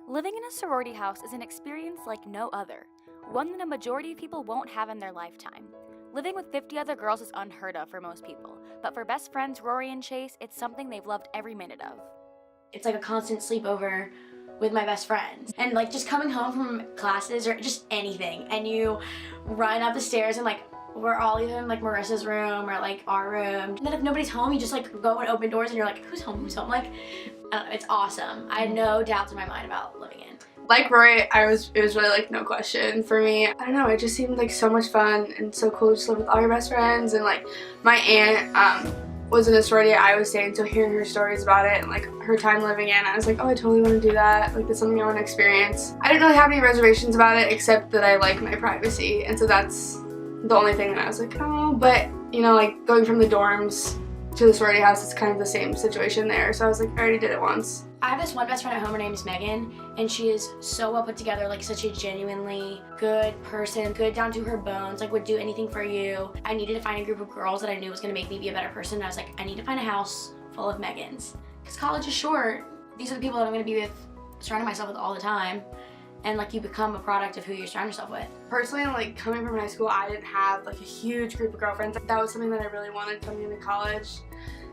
Living in a sorority house is an experience like no other, one that a majority of people won't have in their lifetime. Living with 50 other girls is unheard of for most people, but for best friends Rory and Chase, it's something they've loved every minute of. It's like a constant sleepover with my best friends. And like just coming home from classes or just anything, and you run up the stairs and like we're all either in like Marissa's room or like our room. And then if nobody's home, you just like go and open doors and you're like, who's home, who's home? Like, I don't know, it's awesome. I had no doubts in my mind about living in. Like Rory, it was really like no question for me. I don't know, it just seemed like so much fun and so cool to just live with all your best friends. And like my aunt was in a sorority I was staying, so hearing her stories about it and like her time living in, I was like, oh, I totally want to do that. Like that's something I want to experience. I didn't really have any reservations about it except that I like my privacy, and so that's the only thing that I was like, oh. But you know, like going from the dorms to the sorority house, it's kind of the same situation there. So I was like, I already did it once. I have this one best friend at home, her name is Megan, and she is so well put together, like such a genuinely good person, good down to her bones, like would do anything for you. I needed to find a group of girls that I knew was gonna make me be a better person, and I was like, I need to find a house full of Megans. Because college is short. These are the people that I'm gonna be with, surrounding myself with all the time. And like you become a product of who you surround yourself with. Personally, like coming from high school, I didn't have like a huge group of girlfriends. That was something that I really wanted coming into college.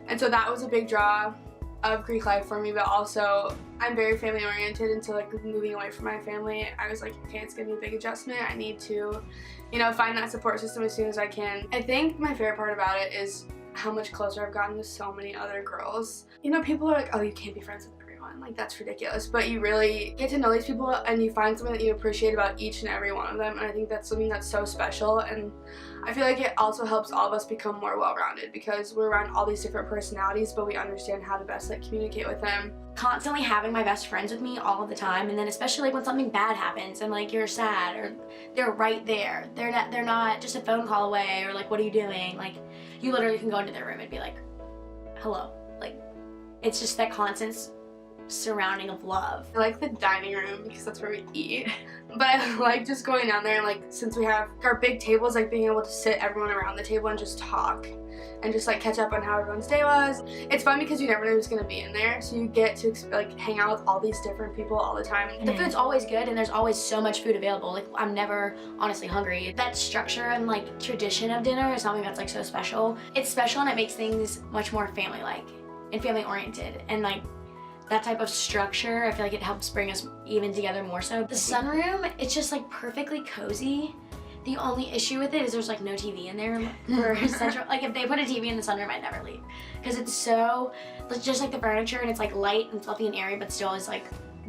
And so that was a big draw of Greek life for me, but also I'm very family oriented, and so like moving away from my family, I was like, okay, it's gonna be a big adjustment. I need to, you know, find that support system as soon as I can. I think my favorite part about it is how much closer I've gotten with so many other girls. You know, people are like, oh, you can't be friends with everyone. Like that's ridiculous. But you really get to know these people and you find something that you appreciate about each and every one of them, and I think that's something that's so special. And I feel like it also helps all of us become more well-rounded because we're around all these different personalities, but we understand how to best like communicate with them. Constantly having my best friends with me all of the time, and then especially like when something bad happens and like you're sad, or they're right there. They're not just a phone call away, or like, what are you doing? Like you literally can go into their room and be like, hello. Like it's just that constant surrounding of love. I like the dining room because that's where we eat, but I like just going down there and like since we have our big tables, like being able to sit everyone around the table and just talk and just like catch up on how everyone's day was. It's fun because you never know who's gonna be in there, so you get to like hang out with all these different people all the time. The food's always good and there's always so much food available. Like I'm never honestly hungry. That structure and like tradition of dinner is something that's like so special. It's special and it makes things much more family-like and family-oriented, and like that type of structure, I feel like it helps bring us even together more so. The sunroom, it's just like perfectly cozy. The only issue with it is there's like no TV in there for central. Like if they put a TV in the sunroom, I'd never leave. Because it's so, it's just like the furniture, and it's like light and fluffy and airy, but still is like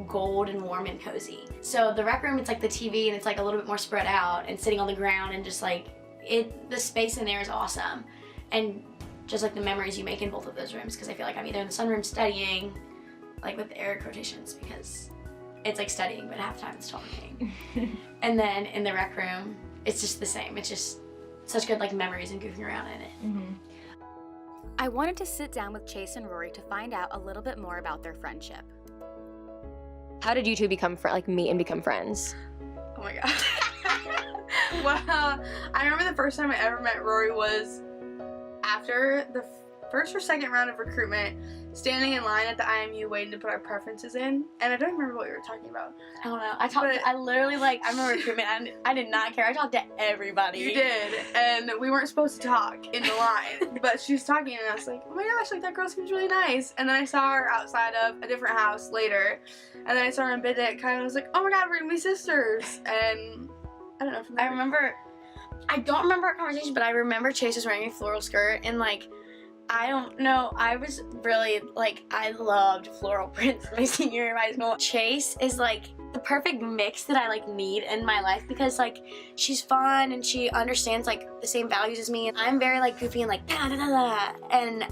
gold and warm and cozy. So the rec room, it's like the TV and it's like a little bit more spread out and sitting on the ground, and just like the space in there is awesome. And just like the memories you make in both of those rooms, because I feel like I'm either in the sunroom studying, like with air quotations, because it's like studying, but half the time it's talking. And then in the rec room, it's just the same. It's just such good like memories and goofing around in it. I wanted to sit down with Chase and Rory to find out a little bit more about their friendship. How did you two meet and become friends? Oh my god. Well, I remember the first time I ever met Rory was after the first or second round of recruitment, standing in line at the IMU waiting to put our preferences in, and I don't remember what we were talking about. I don't know. I literally like, I remember recruitment, I did not care. I talked to everybody. You did, and we weren't supposed to talk in the line, but she was talking, and I was like, oh my gosh, like that girl seems really nice. And then I saw her outside of a different house later, and then I saw her in Bidec, and I was like, oh my god, we're gonna be sisters. And I don't know. From there. I don't remember our conversation, but I remember Chase was wearing a floral skirt, and like, I don't know, I was really, like, I loved floral prints my senior year of high school. Chase is, like, the perfect mix that I, like, need in my life, because, like, she's fun and she understands, like, the same values as me. And I'm very, like, goofy and, like, da da da da. And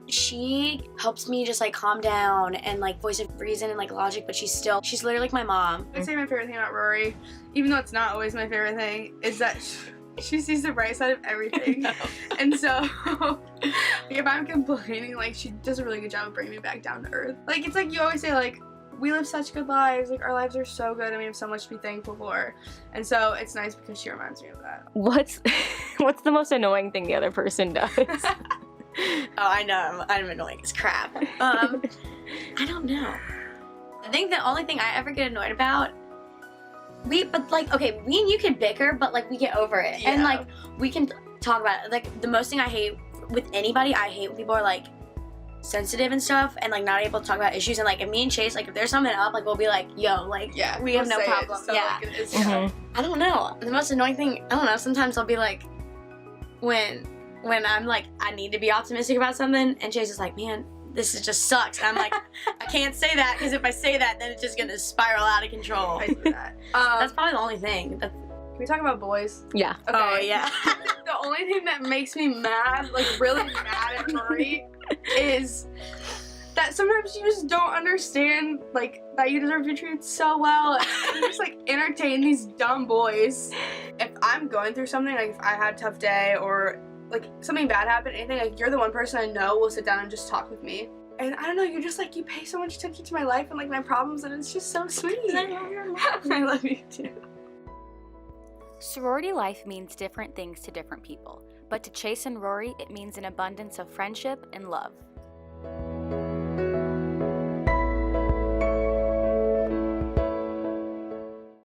she helps me just, like, calm down and, like, voice of reason and, like, logic, but she's literally like my mom. I'd say my favorite thing about Rory, even though it's not always my favorite thing, is that she sees the bright side of everything. No. And so if I'm complaining, like, she does a really good job of bringing me back down to earth. Like, it's like you always say, like, we live such good lives, like our lives are so good and we have so much to be thankful for. And so it's nice because she reminds me of that. What's the most annoying thing the other person does? Oh, I know, I'm annoying as crap. I don't know. I think the only thing I ever get annoyed about, me and you can bicker, but like we get over it. Yeah. And like we can talk about it. Like the most thing I hate with anybody, I hate when people are like sensitive and stuff and like not able to talk about issues. And like if me and Chase, like if there's something up, like we'll be like, yo, like we have we'll no say it, problem. so, Yeah. like, it's, I don't know. The most annoying thing, I don't know, sometimes I'll be like, when I'm like, I need to be optimistic about something, and Chase is like, man, this just sucks. And I'm like, I can't say that, because if I say that, then it's just gonna spiral out of control. I do that. That's probably the only thing. Can we talk about boys? Yeah. Okay. Oh, yeah. The only thing that makes me mad, like really mad at Rory, is that sometimes you just don't understand, like, that you deserve to be treated so well. And you just, like, entertain these dumb boys. If I'm going through something, like, if I had a tough day or, like, something bad happened, anything, like, you're the one person I know will sit down and just talk with me. And I don't know, you're just, like, you pay so much attention to my life and, like, my problems, and it's just so sweet. I love your mom. I love you, too. Sorority life means different things to different people, but to Chase and Rory, it means an abundance of friendship and love.